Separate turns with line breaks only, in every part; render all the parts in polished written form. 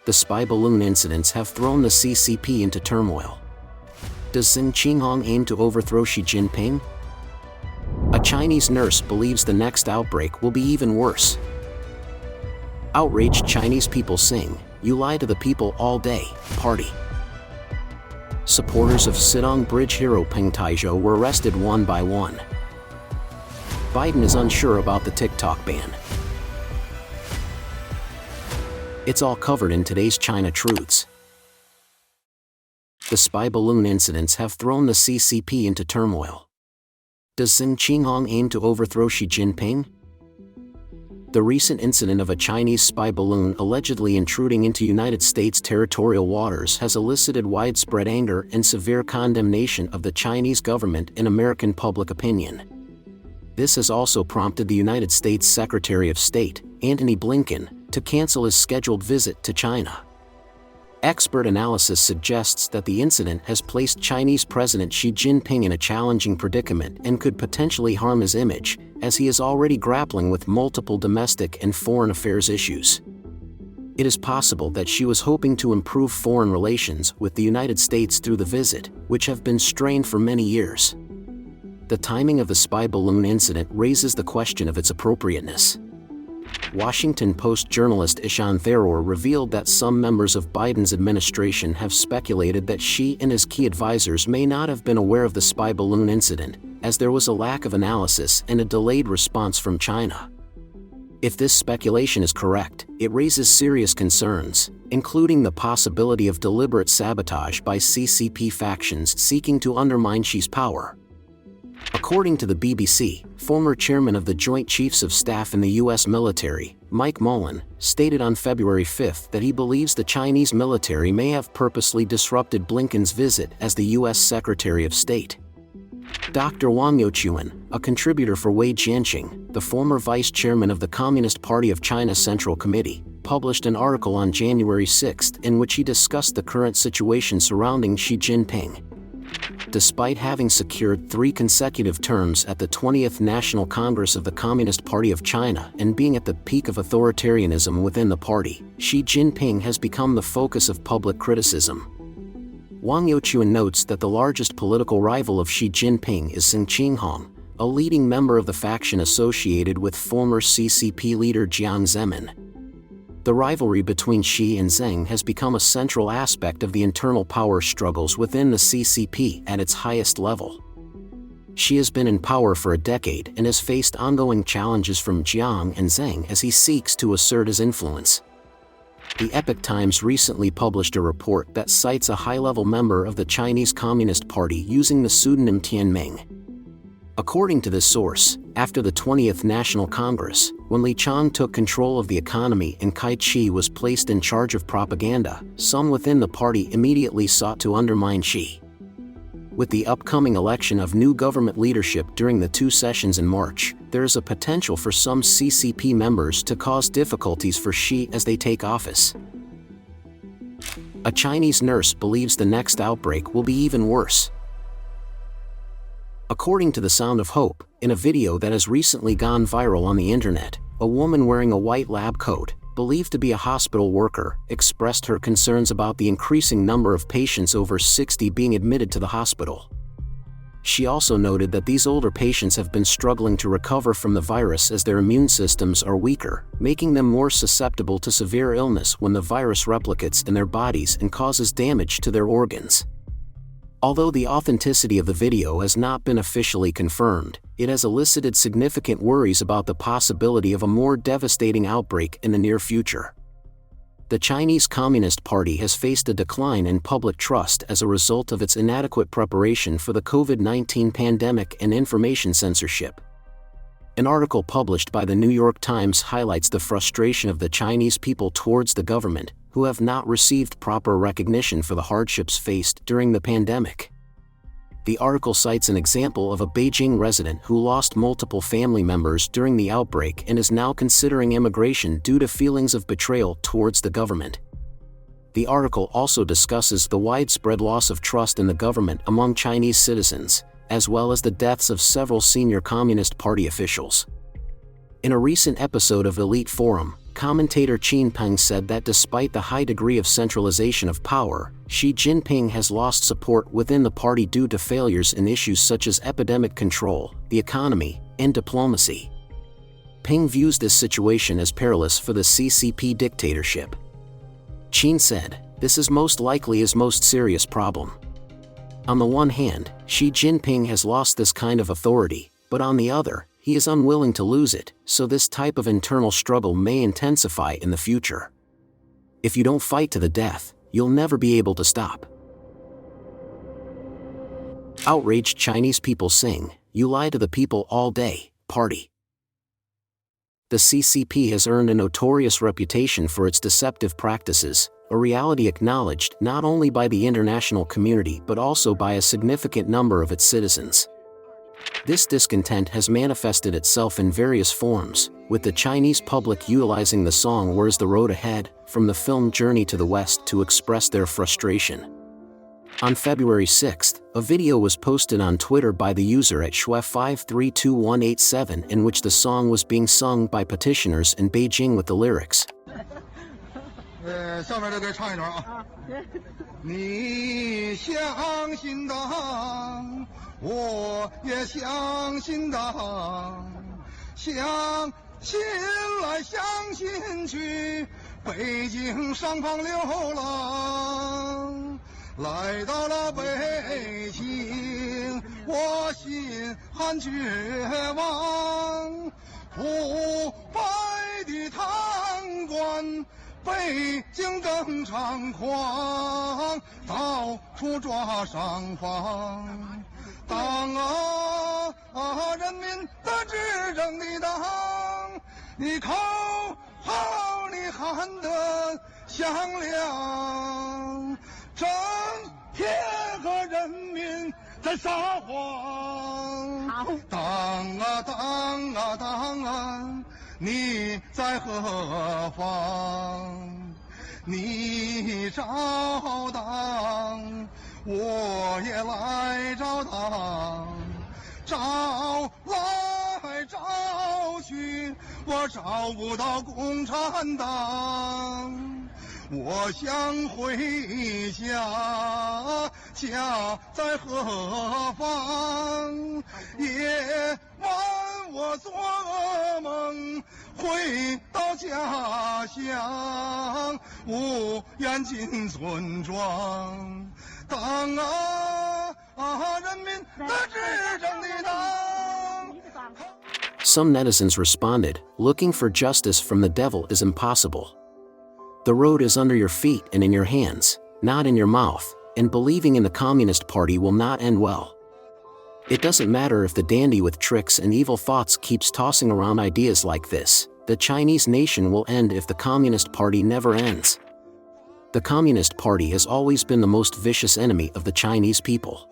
The spy balloon incidents have thrown the CCP into turmoil. Does Zeng Qinghong aim to overthrow Xi Jinping? A Chinese nurse believes the next outbreak will be even worse. Outraged Chinese people sing, "You lie to the people all day, party." Supporters of Sitong Bridge Hero Peng Taizhou were arrested one by one. Biden is unsure about the TikTok ban. It's all covered in today's China Truths. The spy balloon incidents have thrown the CCP into turmoil. Does Zeng Qinghong aim to overthrow Xi Jinping? The recent incident of a Chinese spy balloon allegedly intruding into United States territorial waters has elicited widespread anger and severe condemnation of the Chinese government in American public opinion. This has also prompted the United States Secretary of State, Antony Blinken, to cancel his scheduled visit to China. Expert analysis suggests that the incident has placed Chinese President Xi Jinping in a challenging predicament and could potentially harm his image, as he is already grappling with multiple domestic and foreign affairs issues. It is possible that Xi was hoping to improve foreign relations with the United States through the visit, which have been strained for many years. The timing of the spy balloon incident raises the question of its appropriateness. Washington Post journalist Ishan Tharoor revealed that some members of Biden's administration have speculated that Xi and his key advisors may not have been aware of the spy balloon incident, as there was a lack of analysis and a delayed response from China. If this speculation is correct, it raises serious concerns, including the possibility of deliberate sabotage by CCP factions seeking to undermine Xi's power. According to the BBC, former chairman of the Joint Chiefs of Staff in the U.S. military, Mike Mullen, stated on February 5 that he believes the Chinese military may have purposely disrupted Blinken's visit as the U.S. Secretary of State. Dr. Wang Youquan, a contributor for Wei Jianqing, the former vice chairman of the Communist Party of China Central Committee, published an article on January 6 in which he discussed the current situation surrounding Xi Jinping. Despite having secured 3 consecutive terms at the 20th National Congress of the Communist Party of China and being at the peak of authoritarianism within the party, Xi Jinping has become the focus of public criticism. Wang Youquan notes that the largest political rival of Xi Jinping is Zeng Qinghong, a leading member of the faction associated with former CCP leader Jiang Zemin. The rivalry between Xi and Zeng has become a central aspect of the internal power struggles within the CCP at its highest level. Xi has been in power for a decade and has faced ongoing challenges from Jiang and Zeng as he seeks to assert his influence. The Epoch Times recently published a report that cites a high-level member of the Chinese Communist Party using the pseudonym Tianming. According to this source, after the 20th National Congress, when Li Chang took control of the economy and Kai Chi was placed in charge of propaganda, some within the party immediately sought to undermine Xi. With the upcoming election of new government leadership during the 2 sessions in March, there is a potential for some CCP members to cause difficulties for Xi as they take office. A Chinese nurse believes the next outbreak will be even worse. According to The Sound of Hope, in a video that has recently gone viral on the internet, a woman wearing a white lab coat, believed to be a hospital worker, expressed her concerns about the increasing number of patients over 60 being admitted to the hospital. She also noted that these older patients have been struggling to recover from the virus as their immune systems are weaker, making them more susceptible to severe illness when the virus replicates in their bodies and causes damage to their organs. Although the authenticity of the video has not been officially confirmed, it has elicited significant worries about the possibility of a more devastating outbreak in the near future. The Chinese Communist Party has faced a decline in public trust as a result of its inadequate preparation for the COVID-19 pandemic and information censorship. An article published by the New York Times highlights the frustration of the Chinese people towards the government, who have not received proper recognition for the hardships faced during the pandemic. The article cites an example of a Beijing resident who lost multiple family members during the outbreak and is now considering immigration due to feelings of betrayal towards the government. The article also discusses the widespread loss of trust in the government among Chinese citizens, as well as the deaths of several senior Communist Party officials. In a recent episode of Elite Forum, commentator Xi Jinping said that despite the high degree of centralization of power, Xi Jinping has lost support within the party due to failures in issues such as epidemic control, the economy, and diplomacy. Peng views this situation as perilous for the CCP dictatorship. Qin said, "This is most likely his most serious problem. On the one hand, Xi Jinping has lost this kind of authority, but on the other, he is unwilling to lose it, so this type of internal struggle may intensify in the future. If you don't fight to the death, you'll never be able to stop." Outraged Chinese people sing, "You lie to the people all day, party." The CCP has earned a notorious reputation for its deceptive practices, a reality acknowledged not only by the international community but also by a significant number of its citizens. This discontent has manifested itself in various forms, with the Chinese public utilizing the song "Where's the Road Ahead" from the film Journey to the West to express their frustration. On February 6, a video was posted on Twitter by the user at @Xue5321187 in which the song was being sung by petitioners in Beijing with the lyrics.
下面这个唱一段啊。你相信党，我也相信党，相信来相信去，北京上访流浪，来到了北京，我心含绝望，腐败的贪官。北京更猖狂，到处抓上访。党啊，人民的执政的党，你口号你喊得响亮，整天和人民在撒谎。党啊，党啊，党啊！你在何方？你找党，我也来找党，找来找去，我找不到共产党。我想回家，家在何方？夜晚我做噩梦，回到家乡，无缘进村庄。党啊，人民的执政的党。
Some netizens responded, "Looking for justice from the devil is impossible. The road is under your feet and in your hands, not in your mouth, and believing in the Communist Party will not end well. It doesn't matter if the dandy with tricks and evil thoughts keeps tossing around ideas like this. The Chinese nation will end if the Communist Party never ends. The Communist Party has always been the most vicious enemy of the Chinese people."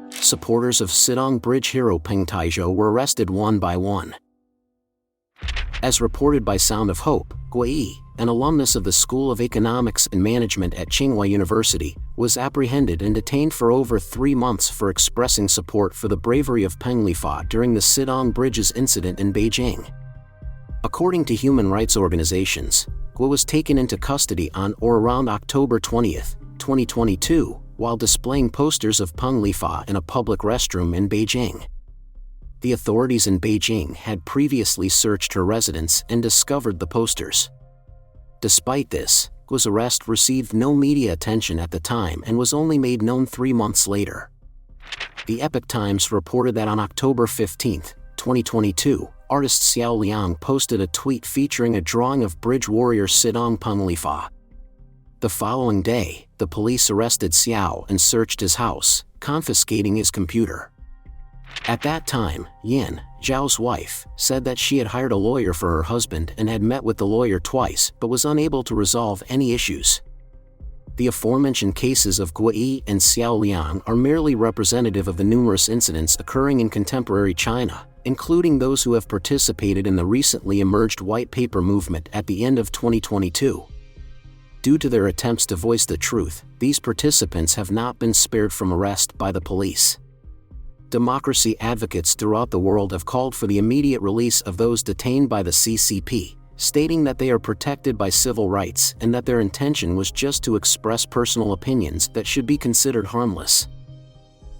Supporters of Sitong Bridge Hero Peng Taizhou were arrested one by one. As reported by Sound of Hope, Gui, an alumnus of the School of Economics and Management at Tsinghua University, was apprehended and detained for over 3 months for expressing support for the bravery of Peng Lifan during the Sitong Bridges incident in Beijing. According to human rights organizations, Gui was taken into custody on or around October 20, 2022, while displaying posters of Peng Lifan in a public restroom in Beijing. The authorities in Beijing had previously searched her residence and discovered the posters. Despite this, Gu's arrest received no media attention at the time and was only made known 3 months later. The Epoch Times reported that on October 15, 2022, artist Xiao Liang posted a tweet featuring a drawing of bridge warrior Sitong Peng Lifan. The following day, the police arrested Xiao and searched his house, confiscating his computer. At that time, Yan, Zhao's wife, said that she had hired a lawyer for her husband and had met with the lawyer twice but was unable to resolve any issues. The aforementioned cases of Gui and Xiao Liang are merely representative of the numerous incidents occurring in contemporary China, including those who have participated in the recently emerged white paper movement at the end of 2022. Due to their attempts to voice the truth, these participants have not been spared from arrest by the police. Democracy advocates throughout the world have called for the immediate release of those detained by the CCP, stating that they are protected by civil rights and that their intention was just to express personal opinions that should be considered harmless.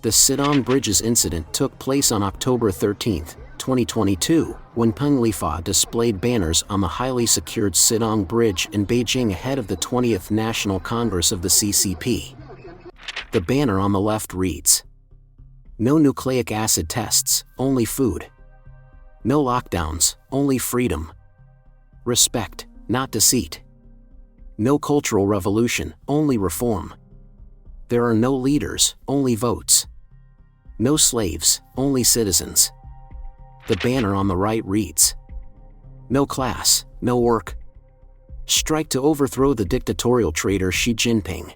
The Sitong Bridges incident took place on October 13, 2022, when Peng Taizhou displayed banners on the highly secured Sitong Bridge in Beijing ahead of the 20th National Congress of the CCP. The banner on the left reads, "No nucleic acid tests, only food. No lockdowns, only freedom. Respect, not deceit. No cultural revolution, only reform. There are no leaders, only votes. No slaves, only citizens." The banner on the right reads, "No class, no work. Strike to overthrow the dictatorial traitor Xi Jinping."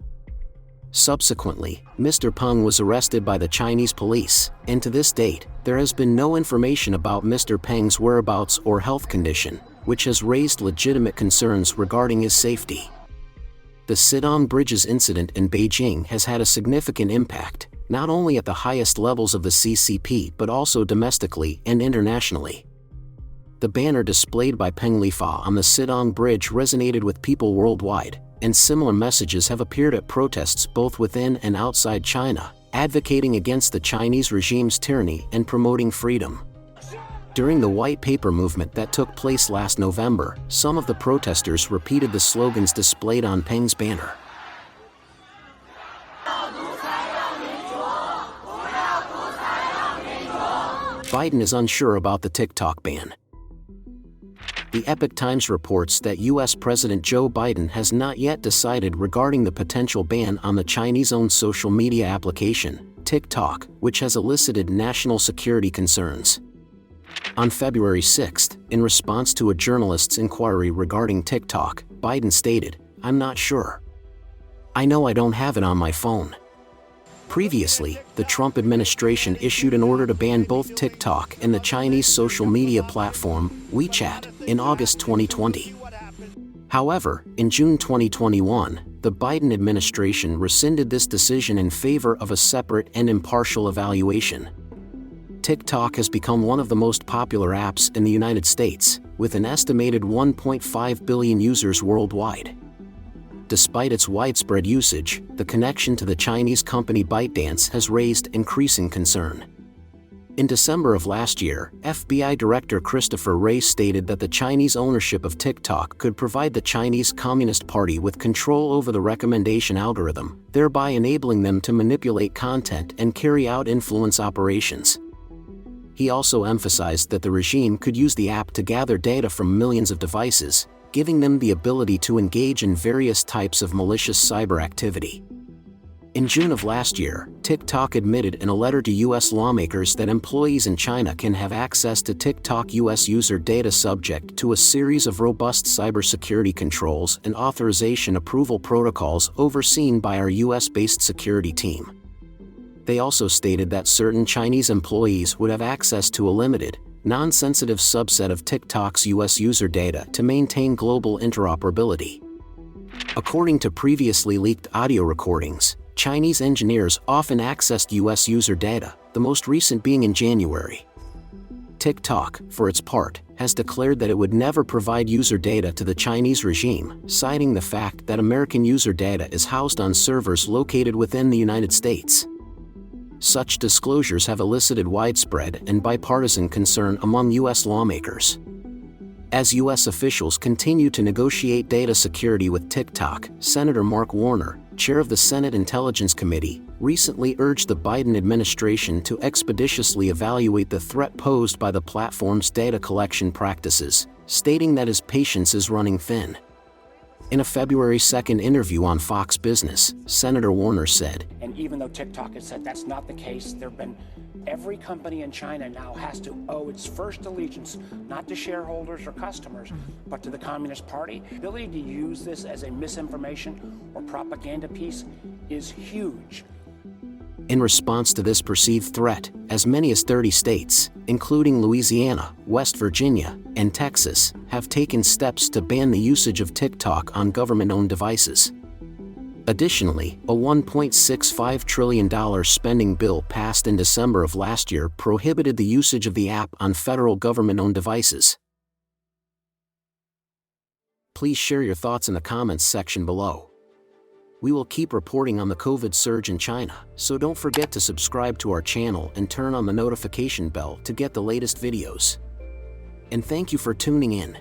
Subsequently, Mr. Peng was arrested by the Chinese police, and to this date, there has been no information about Mr. Peng's whereabouts or health condition, which has raised legitimate concerns regarding his safety. The Sitong Bridges incident in Beijing has had a significant impact, not only at the highest levels of the CCP but also domestically and internationally. The banner displayed by Peng Taizhou on the Sitong Bridge resonated with people worldwide, and similar messages have appeared at protests both within and outside China, advocating against the Chinese regime's tyranny and promoting freedom. During the White Paper movement that took place last November, some of the protesters repeated the slogans displayed on Peng's banner. Biden is unsure about the TikTok ban. The Epoch Times reports that U.S. President Joe Biden has not yet decided regarding the potential ban on the Chinese-owned social media application, TikTok, which has elicited national security concerns. On February 6, in response to a journalist's inquiry regarding TikTok, Biden stated, "I'm not sure. I know I don't have it on my phone." Previously, the Trump administration issued an order to ban both TikTok and the Chinese social media platform, WeChat, in August 2020. However, in June 2021, the Biden administration rescinded this decision in favor of a separate and impartial evaluation. TikTok has become one of the most popular apps in the United States, with an estimated 1.5 billion users worldwide. Despite its widespread usage, the connection to the Chinese company ByteDance has raised increasing concern. In December of last year, FBI Director Christopher Wray stated that the Chinese ownership of TikTok could provide the Chinese Communist Party with control over the recommendation algorithm, thereby enabling them to manipulate content and carry out influence operations. He also emphasized that the regime could use the app to gather data from millions of devices, giving them the ability to engage in various types of malicious cyber activity. In June of last year, TikTok admitted in a letter to U.S. lawmakers that employees in China can have access to TikTok U.S. user data subject to a series of robust cybersecurity controls and authorization approval protocols overseen by our U.S.-based security team. They also stated that certain Chinese employees would have access to a limited, non-sensitive subset of TikTok's U.S. user data to maintain global interoperability. According to previously leaked audio recordings, Chinese engineers often accessed U.S. user data, the most recent being in January. TikTok, for its part, has declared that it would never provide user data to the Chinese regime, citing the fact that American user data is housed on servers located within the United States. Such disclosures have elicited widespread and bipartisan concern among U.S. lawmakers. As U.S. officials continue to negotiate data security with TikTok, Senator Mark Warner, chair of the Senate Intelligence Committee, recently urged the Biden administration to expeditiously evaluate the threat posed by the platform's data collection practices, stating that his patience is running thin. In a February 2nd interview on Fox Business, Senator Warner said,
"And even though TikTok has said that's not the case, every company in China now has to owe its first allegiance not to shareholders or customers, but to the Communist Party. The ability to use this as a misinformation or propaganda piece is huge."
In response to this perceived threat, as many as 30 states, including Louisiana, West Virginia, and Texas, have taken steps to ban the usage of TikTok on government-owned devices. Additionally, a $1.65 trillion spending bill passed in December of last year prohibited the usage of the app on federal government-owned devices. Please share your thoughts in the comments section below. We will keep reporting on the COVID surge in China, so don't forget to subscribe to our channel and turn on the notification bell to get the latest videos. And thank you for tuning in.